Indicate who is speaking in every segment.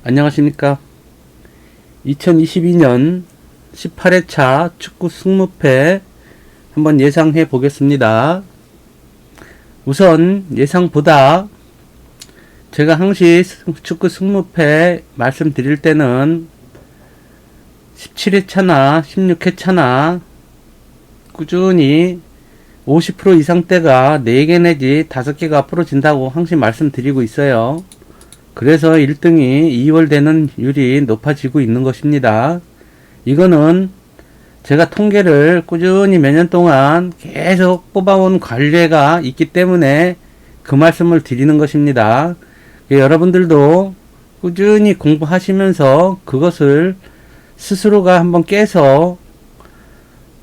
Speaker 1: 안녕하십니까. 2022년 18회차 축구 승무패 한번 예상해 보겠습니다. 우선 예상보다 제가 항시 축구 승무패 말씀드릴 때는 17회차나 16회차나 꾸준히 50% 이상대가 4개 내지 5개가 앞으로 진다고 항상 말씀드리고 있어요. 그래서 1등이 2월 되는 율이 높아지고 있는 것입니다. 이거는 제가 통계를 꾸준히 몇 년 동안 계속 뽑아온 관례가 있기 때문에 그 말씀을 드리는 것입니다. 여러분들도 꾸준히 공부하시면서 그것을 스스로가 한번 깨서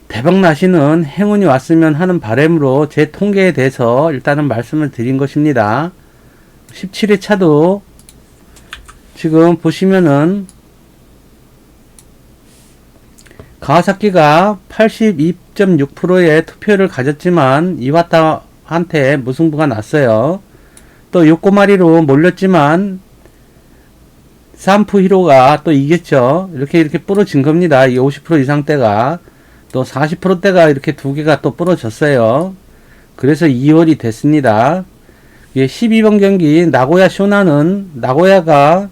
Speaker 1: 대박 나시는 행운이 왔으면 하는 바람으로 제 통계에 대해서 일단은 말씀을 드린 것입니다. 17회 차도 지금 보시면은 가와사키가 82.6%의 투표를 가졌지만 이와타한테 무승부가 났어요. 또 요코마리로 몰렸지만 산프 히로가 또 이겼죠. 이렇게 부러진 겁니다. 이 50% 이상대가 또 40%대가 이렇게 두 개가 또 부러졌어요. 그래서 2월이 됐습니다. 12번 경기 나고야 쇼나는 나고야가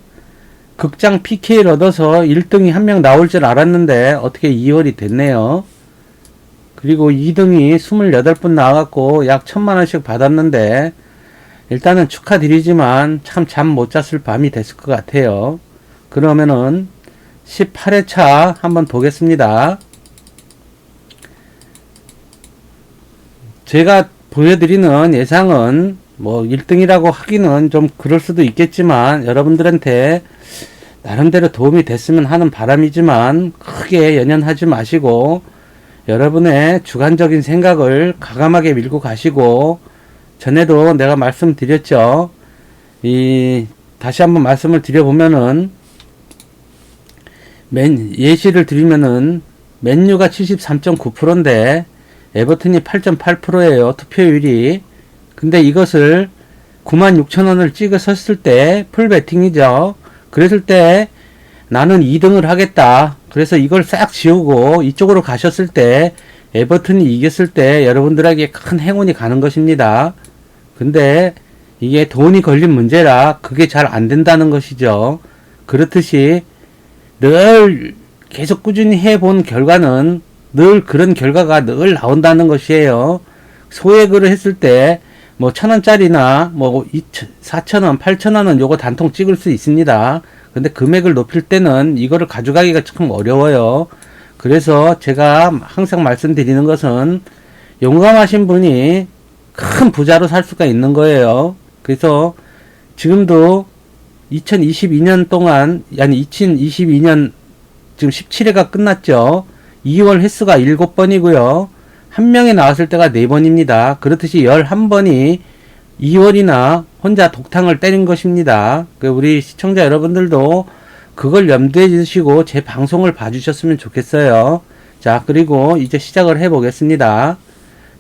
Speaker 1: 극장 PK를 얻어서 1등이 한 명 나올 줄 알았는데 어떻게 2월이 됐네요. 그리고 2등이 28분 나와갖고 약 1000만원씩 받았는데 일단은 축하드리지만 참 잠 못 잤을 밤이 됐을 것 같아요. 그러면은 18회차 한번 보겠습니다. 제가 보여드리는 예상은 뭐 1등이라고 하기는 좀 그럴 수도 있겠지만 여러분들한테 나름대로 도움이 됐으면 하는 바람이지만 크게 연연하지 마시고 여러분의 주관적인 생각을 과감하게 밀고 가시고 전에도 내가 말씀드렸죠. 다시 한번 말씀을 드려보면은 예시를 드리면은 맨유가 73.9%인데 에버튼이 8.8%예요. 투표율이. 근데 이것을 96,000원을 찍었을 때 풀베팅이죠. 그랬을 때 나는 2등을 하겠다. 그래서 이걸 싹 지우고 이쪽으로 가셨을 때 에버튼이 이겼을 때 여러분들에게 큰 행운이 가는 것입니다. 근데 이게 돈이 걸린 문제라 그게 잘 안 된다는 것이죠. 그렇듯이 늘 계속 꾸준히 해본 결과는 늘 그런 결과가 늘 나온다는 것이에요. 소액으로 했을 때 뭐 1000원짜리나 뭐 4,000원, 8,000원은 요거 단통 찍을 수 있습니다. 근데 금액을 높일 때는 이거를 가져가기가 참 어려워요. 그래서 제가 항상 말씀드리는 것은 용감하신 분이 큰 부자로 살 수가 있는 거예요. 그래서 지금도 2022년 동안, 아니 2022년 지금 17회가 끝났죠. 2월 횟수가 7번이고요. 한 명이 나왔을 때가 4번입니다. 그렇듯이 11번이 2월이나 혼자 독탕을 때린 것입니다. 우리 시청자 여러분들도 그걸 염두에 두시고 제 방송을 봐주셨으면 좋겠어요. 자, 그리고 이제 시작을 해 보겠습니다.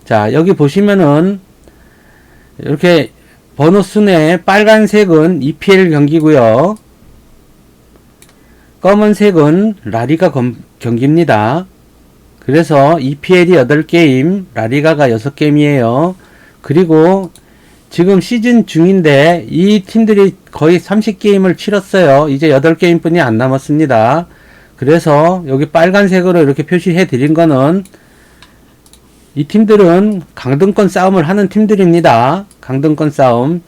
Speaker 1: 자, 여기 보시면은 이렇게 번호 순에 빨간색은 EPL 경기고요. 검은색은 라리가 경기입니다. 그래서 EPL이 8게임, 라리가가 6게임이에요. 그리고 지금 시즌 중인데 이 팀들이 거의 30게임을 치렀어요. 이제 8게임 뿐이 안 남았습니다. 그래서 여기 빨간색으로 이렇게 표시해 드린 거는 이 팀들은 강등권 싸움을 하는 팀들입니다. 강등권 싸움.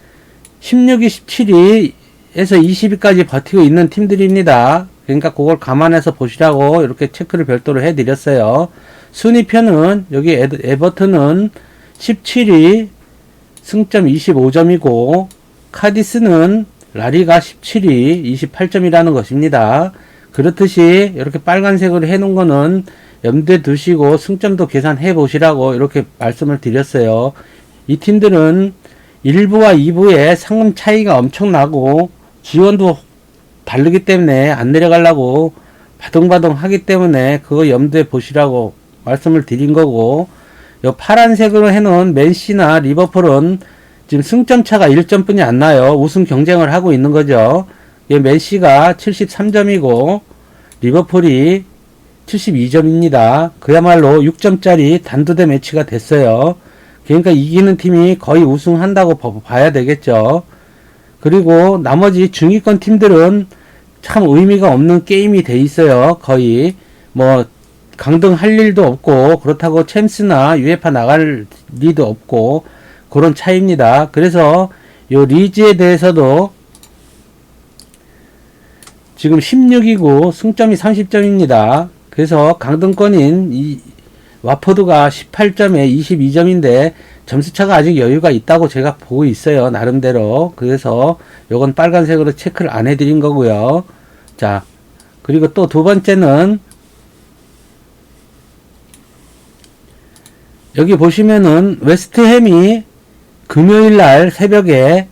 Speaker 1: 16위, 17위에서 20위까지 버티고 있는 팀들입니다. 그러니까 그걸 감안해서 보시라고 이렇게 체크를 별도로 해드렸어요. 순위표는 여기 에버튼은 17위 승점 25점이고 카디스는 라리가 17위 28점이라는 것입니다. 그렇듯이 이렇게 빨간색으로 해놓은 거는 염두에 두시고 승점도 계산해 보시라고 이렇게 말씀을 드렸어요. 이 팀들은 1부와 2부의 상금 차이가 엄청나고 지원도 다르기 때문에 안 내려가려고 바둥바둥 하기 때문에 그거 염두에 보시라고 말씀을 드린 거고, 요 파란색으로 해놓은 맨시나 리버풀은 지금 승점 차가 1점뿐이 안 나요. 우승 경쟁을 하고 있는 거죠. 맨시가 73점이고 리버풀이 72점입니다. 그야말로 6점짜리 단두대 매치가 됐어요. 그러니까 이기는 팀이 거의 우승한다고 봐야 되겠죠. 그리고 나머지 중위권 팀들은 참 의미가 없는 게임이 돼 있어요. 거의 뭐 강등할 일도 없고 그렇다고 챔스나 UEFA 나갈 리도 없고 그런 차이입니다. 그래서 요 리즈에 대해서도 지금 16이고 승점이 30점입니다. 그래서 강등권인 이 와포드가 18점에 22점인데 점수차가 아직 여유가 있다고 제가 보고 있어요. 나름대로. 그래서 요건 빨간색으로 체크를 안 해드린 거고요. 자, 그리고 또 두 번째는 여기 보시면은 웨스트햄이 금요일날 새벽에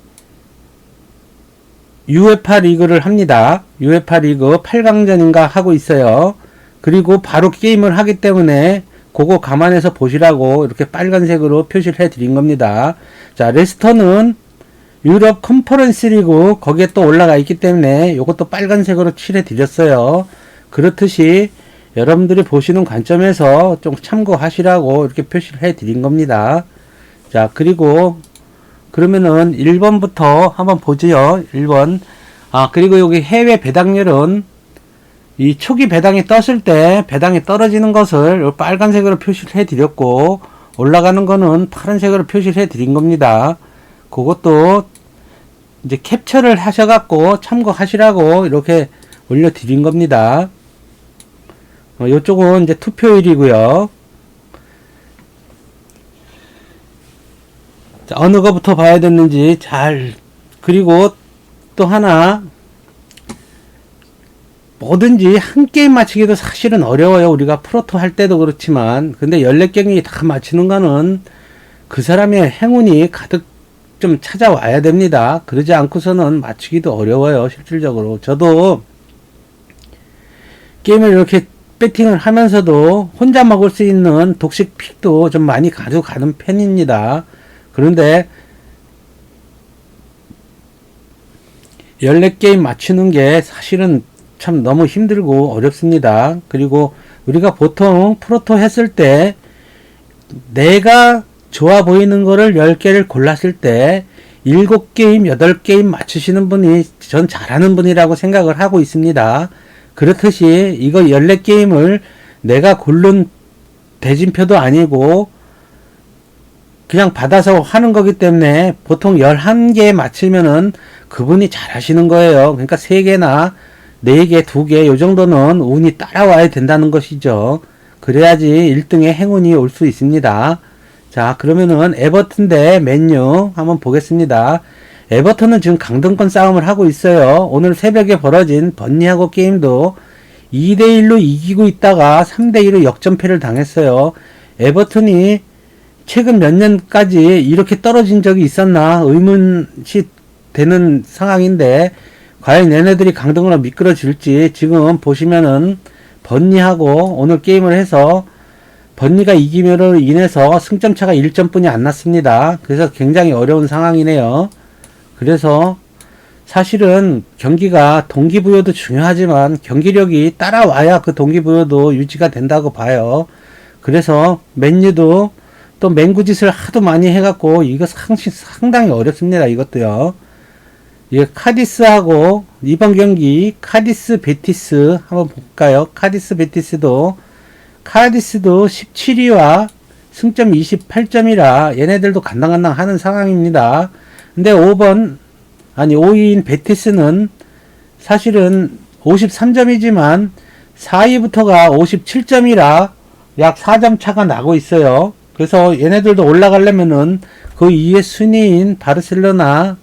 Speaker 1: UEFA 리그를 합니다. UEFA 리그 8강전인가 하고 있어요. 그리고 바로 게임을 하기 때문에 그거 감안해서 보시라고 이렇게 빨간색으로 표시를 해 드린 겁니다. 자, 레스터는 유럽 컨퍼런스 리그 거기에 또 올라가 있기 때문에 이것도 빨간색으로 칠해 드렸어요. 그렇듯이 여러분들이 보시는 관점에서 좀 참고하시라고 이렇게 표시를 해 드린 겁니다. 자, 그리고 그러면은 1번부터 한번 보죠. 1번. 그리고 여기 해외 배당률은 이 초기 배당이 떴을 때 배당이 떨어지는 것을 빨간색으로 표시를 해 드렸고 올라가는 거는 파란색으로 표시를 해 드린 겁니다. 그것도 이제 캡처를 하셔갖고 참고하시라고 이렇게 올려 드린 겁니다. 요쪽은 이제 투표일이고요. 자, 어느 거부터 봐야 됐는지 그리고 또 하나, 뭐든지 한 게임 맞히기도 사실은 어려워요. 우리가 프로토 할 때도 그렇지만. 근데 14경기 다 맞히는 거는 그 사람의 행운이 가득 좀 찾아와야 됩니다. 그러지 않고서는 맞추기도 어려워요. 실질적으로. 저도 게임을 이렇게 배팅을 하면서도 혼자 먹을 수 있는 독식 픽도 좀 많이 가져가는 편입니다. 그런데 14게임 맞추는 게 사실은 참 너무 힘들고 어렵습니다. 그리고 우리가 보통 프로토 했을 때 내가 좋아 보이는 거를 10개를 골랐을 때 7게임, 8게임 맞추시는 분이 전 잘하는 분이라고 생각을 하고 있습니다. 그렇듯이 이거 14게임을 내가 고른 대진표도 아니고 그냥 받아서 하는 거기 때문에 보통 11개 맞추면은 그분이 잘 하시는 거예요. 그러니까 3개나 4개, 2개 요 정도는 운이 따라와야 된다는 것이죠. 그래야지 1등의 행운이 올 수 있습니다. 자, 그러면은 에버튼 대 맨유 한번 보겠습니다. 에버튼은 지금 강등권 싸움을 하고 있어요. 오늘 새벽에 벌어진 번니하고 게임도 2대1로 이기고 있다가 3대2로 역전패를 당했어요. 에버튼이 최근 몇 년까지 이렇게 떨어진 적이 있었나 의문이 되는 상황인데 과연 얘네들이 강등으로 미끄러질지 지금 보시면은 번니하고 오늘 게임을 해서 번니가 이기면으로 인해서 승점차가 1점뿐이 안 났습니다. 그래서 굉장히 어려운 상황이네요. 그래서 사실은 경기가 동기부여도 중요하지만 경기력이 따라와야 그 동기부여도 유지가 된다고 봐요. 그래서 맨유도 또 맹구짓을 하도 많이 해갖고 이거 상당히 어렵습니다. 이것도요. 예, 카디스하고 이번 경기 카디스 베티스 한번 볼까요? 카디스도 17위와 승점 28점이라 얘네들도 간당간당 하는 상황입니다. 근데 5위인 베티스는 사실은 53점이지만 4위부터가 57점이라 약 4점 차가 나고 있어요. 그래서 얘네들도 올라가려면은 그 2의 순위인 바르셀로나,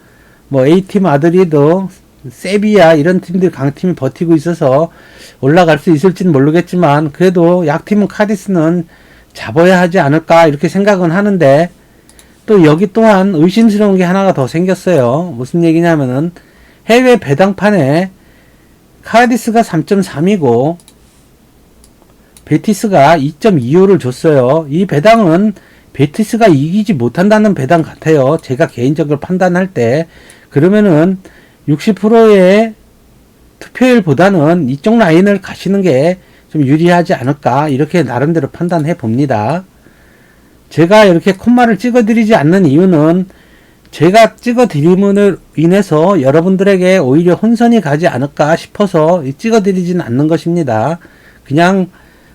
Speaker 1: 뭐 A팀 마드리드, 세비야 이런 팀들 강팀이 버티고 있어서 올라갈 수 있을지는 모르겠지만 그래도 약팀은 카디스는 잡아야 하지 않을까 이렇게 생각은 하는데 또 여기 또한 의심스러운 게 하나가 더 생겼어요. 무슨 얘기냐면은 해외 배당판에 카디스가 3.3이고 베티스가 2.25를 줬어요. 이 배당은 베티스가 이기지 못한다는 배당 같아요. 제가 개인적으로 판단할 때. 그러면은 60%의 투표율보다는 이쪽 라인을 가시는 게 좀 유리하지 않을까 이렇게 나름대로 판단해 봅니다. 제가 이렇게 콤마를 찍어 드리지 않는 이유는 제가 찍어 드림으로 인해서 여러분들에게 오히려 혼선이 가지 않을까 싶어서 찍어 드리지는 않는 것입니다. 그냥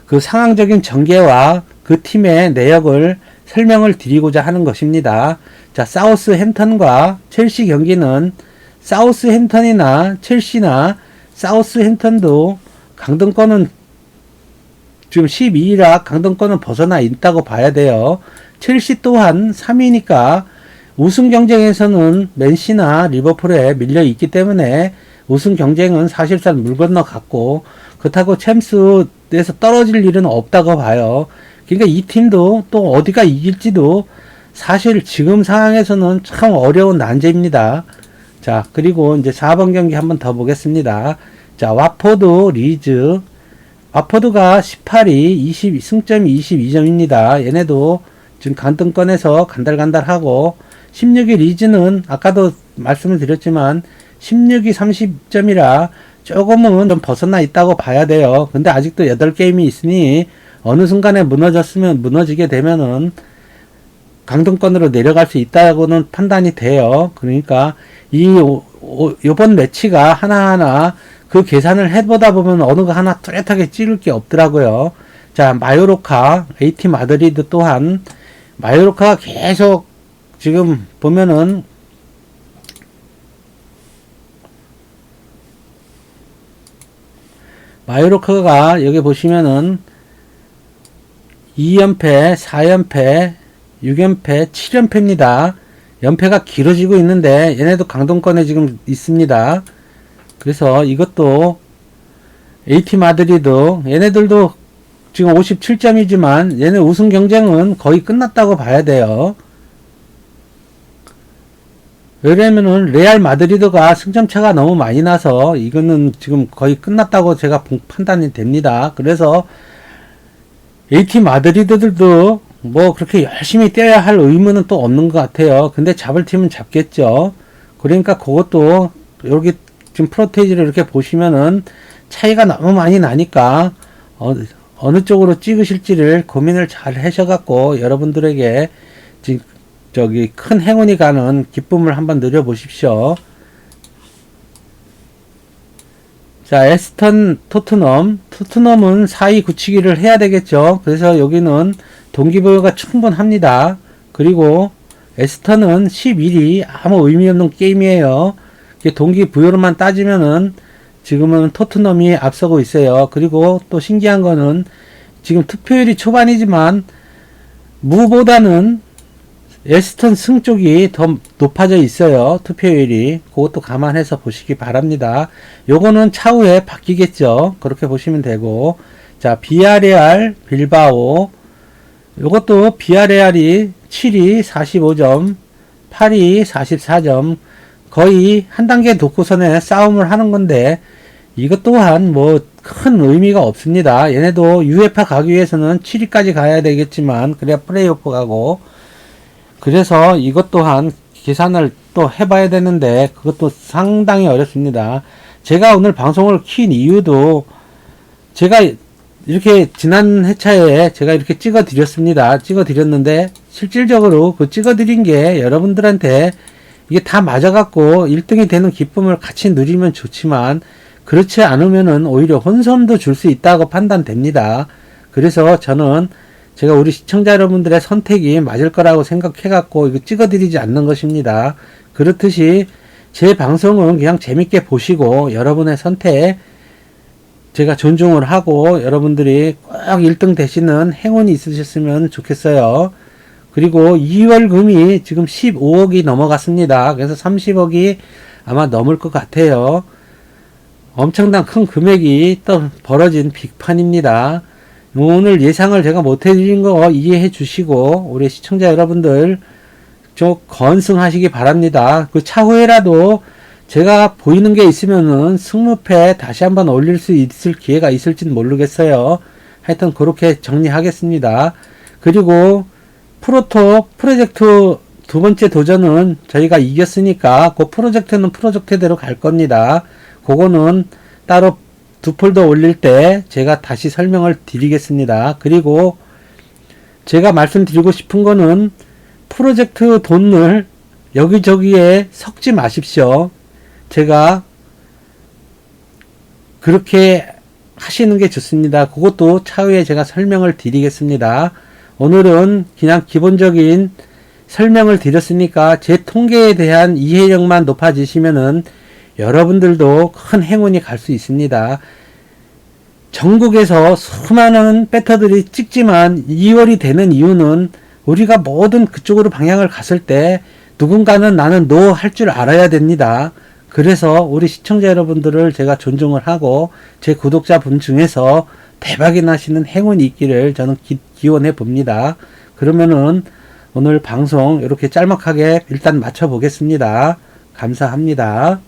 Speaker 1: 그 상황적인 전개와 그 팀의 내역을 설명을 드리고자 하는 것입니다. 자, 사우스햄턴과 첼시 경기는 사우스햄턴이나 첼시나 사우스햄턴도 강등권은 지금 12위라 강등권은 벗어나 있다고 봐야 돼요. 첼시 또한 3위니까 우승 경쟁에서는 맨시나 리버풀에 밀려 있기 때문에 우승 경쟁은 사실상 물 건너 갔고, 그렇다고 챔스에서 떨어질 일은 없다고 봐요. 그러니까 이 팀도 또 어디가 이길지도 사실 지금 상황에서는 참 어려운 난제입니다. 자, 그리고 이제 4번 경기 한번 더 보겠습니다. 자, 와포드 리즈. 와포드가 18위, 승점이 22점입니다. 얘네도 지금 강등권에서 간달간달하고, 16위 리즈는 아까도 말씀을 드렸지만 16위 30점이라 조금은 좀 벗어나 있다고 봐야 돼요. 근데 아직도 8게임이 있으니 어느 순간에 무너지게 되면은 강등권으로 내려갈 수 있다고는 판단이 돼요. 그러니까 요번 매치가 하나하나 그 계산을 해보다 보면 어느 거 하나 뚜렷하게 찌를 게 없더라고요. 자, 마요르카, AT 마드리드 또한 마요르카가 계속 지금 보면은 마요르카가 여기 보시면은 2연패, 4연패, 6연패, 7연패입니다. 연패가 길어지고 있는데 얘네도 강등권에 지금 있습니다. 그래서 이것도 AT 마드리드 얘네들도 지금 57점이지만 얘네 우승 경쟁은 거의 끝났다고 봐야 돼요. 왜냐면은 레알 마드리드가 승점차가 너무 많이 나서 이거는 지금 거의 끝났다고 제가 판단이 됩니다. 그래서 AT 마드리드들도 뭐 그렇게 열심히 뛰어야 할 의무는 또 없는 것 같아요. 근데 잡을 팀은 잡겠죠. 그러니까 그것도 여기 지금 프로테이지를 이렇게 보시면은 차이가 너무 많이 나니까 어느 쪽으로 찍으실지를 고민을 잘 하셔갖고 여러분들에게 지금 저기 큰 행운이 가는 기쁨을 한번 누려보십시오. 자, 에스턴 토트넘은 4위 굳히기를 해야 되겠죠. 그래서 여기는 동기부여가 충분합니다. 그리고 에스턴은 11위 아무 의미 없는 게임이에요. 동기부여로만 따지면은 지금은 토트넘이 앞서고 있어요. 그리고 또 신기한 거는 지금 투표율이 초반이지만 무보다는 에스턴 승 쪽이 더 높아져 있어요. 투표율이. 그것도 감안해서 보시기 바랍니다. 요거는 차후에 바뀌겠죠. 그렇게 보시면 되고. 자, 비아레알 빌바오. 요것도 비아레알이 7위 45점, 8위 44점. 거의 한 단계 놓고선에 싸움을 하는 건데 이것 또한 뭐 큰 의미가 없습니다. 얘네도 UEFA 가기 위해서는 7위까지 가야 되겠지만 그래야 플레이오프 가고, 그래서 이것 또한 계산을 또 해봐야 되는데 그것도 상당히 어렵습니다. 제가 오늘 방송을 킨 이유도 제가 이렇게 지난 회차에 제가 이렇게 찍어 드렸습니다. 찍어 드렸는데 실질적으로 그 찍어 드린 게 여러분들한테 이게 다 맞아갖고 1등이 되는 기쁨을 같이 누리면 좋지만 그렇지 않으면은 오히려 혼선도 줄 수 있다고 판단됩니다. 그래서 저는 제가 우리 시청자 여러분들의 선택이 맞을 거라고 생각해갖고 이거 찍어드리지 않는 것입니다. 그렇듯이 제 방송은 그냥 재밌게 보시고 여러분의 선택 제가 존중을 하고 여러분들이 꼭 1등 되시는 행운이 있으셨으면 좋겠어요. 그리고 2월금이 지금 15억이 넘어갔습니다. 그래서 30억이 아마 넘을 것 같아요. 엄청난 큰 금액이 또 벌어진 빅판입니다. 오늘 예상을 제가 못해드린 거 이해해 주시고 우리 시청자 여러분들 좀 건승하시기 바랍니다. 그 차후에라도 제가 보이는 게 있으면은 승무패 다시 한번 올릴 수 있을 기회가 있을지는 모르겠어요. 하여튼 그렇게 정리하겠습니다. 그리고 프로젝트 두 번째 도전은 저희가 이겼으니까 그 프로젝트는 프로젝트대로 갈 겁니다. 그거는 따로 두 폴더 올릴 때 제가 다시 설명을 드리겠습니다. 그리고 제가 말씀드리고 싶은 거는 프로젝트 돈을 여기저기에 섞지 마십시오. 제가 그렇게 하시는 게 좋습니다. 그것도 차후에 제가 설명을 드리겠습니다. 오늘은 그냥 기본적인 설명을 드렸으니까 제 통계에 대한 이해력만 높아지시면은 여러분들도 큰 행운이 갈 수 있습니다. 전국에서 수많은 배터들이 찍지만 2월이 되는 이유는 우리가 뭐든 그쪽으로 방향을 갔을 때 누군가는 나는 노 할 줄 알아야 됩니다. 그래서 우리 시청자 여러분들을 제가 존중을 하고 제 구독자분 중에서 대박이 나시는 행운이 있기를 저는 기원해 봅니다. 그러면은 오늘 방송 이렇게 짤막하게 일단 마쳐 보겠습니다. 감사합니다.